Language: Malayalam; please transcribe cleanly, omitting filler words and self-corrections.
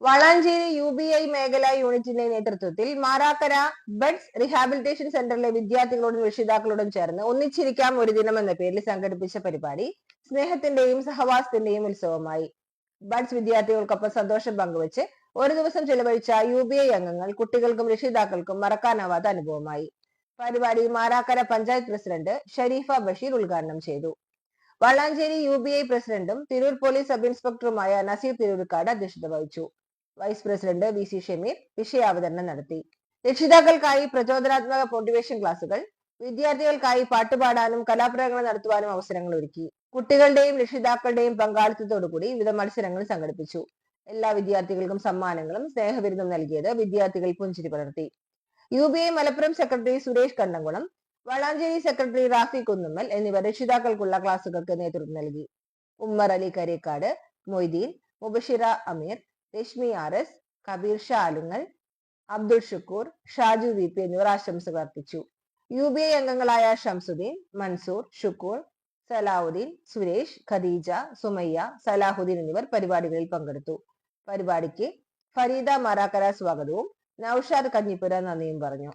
വളാഞ്ചേരി UBI മേഖലാ യൂണിറ്റിന്റെ നേതൃത്വത്തിൽ മാറാക്കര ബഡ്സ് റീഹാബിലിറ്റേഷൻ സെന്ററിലെ വിദ്യാർത്ഥികളോടും രക്ഷിതാക്കളോടും ചേർന്ന് ഒന്നിച്ചിരിക്കാം ഒരു ദിനം എന്ന പേരിൽ സംഘടിപ്പിച്ച പരിപാടി സ്നേഹത്തിന്റെയും സഹവാസത്തിന്റെയും ഉത്സവമായി. ബഡ്സ് വിദ്യാർത്ഥികൾക്കൊപ്പം സന്തോഷം പങ്കുവച്ച് ഒരു ദിവസം ചെലവഴിച്ച UBI അംഗങ്ങൾ കുട്ടികൾക്കും രക്ഷിതാക്കൾക്കും മറക്കാനാവാത്ത അനുഭവമായി. പരിപാടി മാറാക്കര പഞ്ചായത്ത് പ്രസിഡന്റ് ഷരീഫ ബഷീർ ഉദ്ഘാടനം ചെയ്തു. വളാഞ്ചേരി UBI പ്രസിഡന്റും തിരൂർ പോലീസ് സബ് ഇൻസ്പെക്ടറുമായ നസീർ തിരൂർക്കാട് അധ്യക്ഷത വഹിച്ചു. വൈസ് പ്രസിഡന്റ് VC ഷമീർ വിഷയാവതരണം നടത്തി. രക്ഷിതാക്കൾക്കായി പ്രചോദനാത്മക മോട്ടിവേഷൻ ക്ലാസുകൾ, വിദ്യാർത്ഥികൾക്കായി പാട്ടുപാടാനും കലാപ്രകടനം നടത്തുവാനും അവസരങ്ങൾ ഒരുക്കി. കുട്ടികളുടെയും രക്ഷിതാക്കളുടെയും പങ്കാളിത്തത്തോടുകൂടി വിവിധ മത്സരങ്ങൾ സംഘടിപ്പിച്ചു. എല്ലാ വിദ്യാർത്ഥികൾക്കും സമ്മാനങ്ങളും സ്നേഹവിരുന്നും നൽകിയത് വിദ്യാർത്ഥികൾ പുഞ്ചിരി പടർത്തി. UBI Malappuram secretary Suresh Kannamkulam, Valanchery secretary Rafi Kunnummal എന്നിവർ രക്ഷിതാക്കൾക്കുള്ള ക്ലാസുകൾക്ക് നേതൃത്വം നൽകി. ഉമ്മർ അലി കരേക്കാട്, മൊയ്തീൻ, മുബഷിറ അമീർ, രശ്മി RS, കബീർ ഷാ ആലുങ്ങൽ, അബ്ദുൾ ഷുക്കൂർ, ഷാജു VP എന്നിവർ ആശംസകൾ അർപ്പിച്ചു. UBI അംഗങ്ങളായ ഷംസുദ്ദീൻ, മൻസൂർ, ഷുക്കൂർ, സലാഹുദ്ദീൻ, സുരേഷ്, ഖദീജ, സുമയ്യ, സലാഹുദ്ദീൻ എന്നിവർ പരിപാടികളിൽ പങ്കെടുത്തു. പരിപാടിക്ക് ഫരീദ മാറാക്കര സ്വാഗതവും നൌഷാദ് കഞ്ഞിപ്പുര നന്ദിയും പറഞ്ഞു.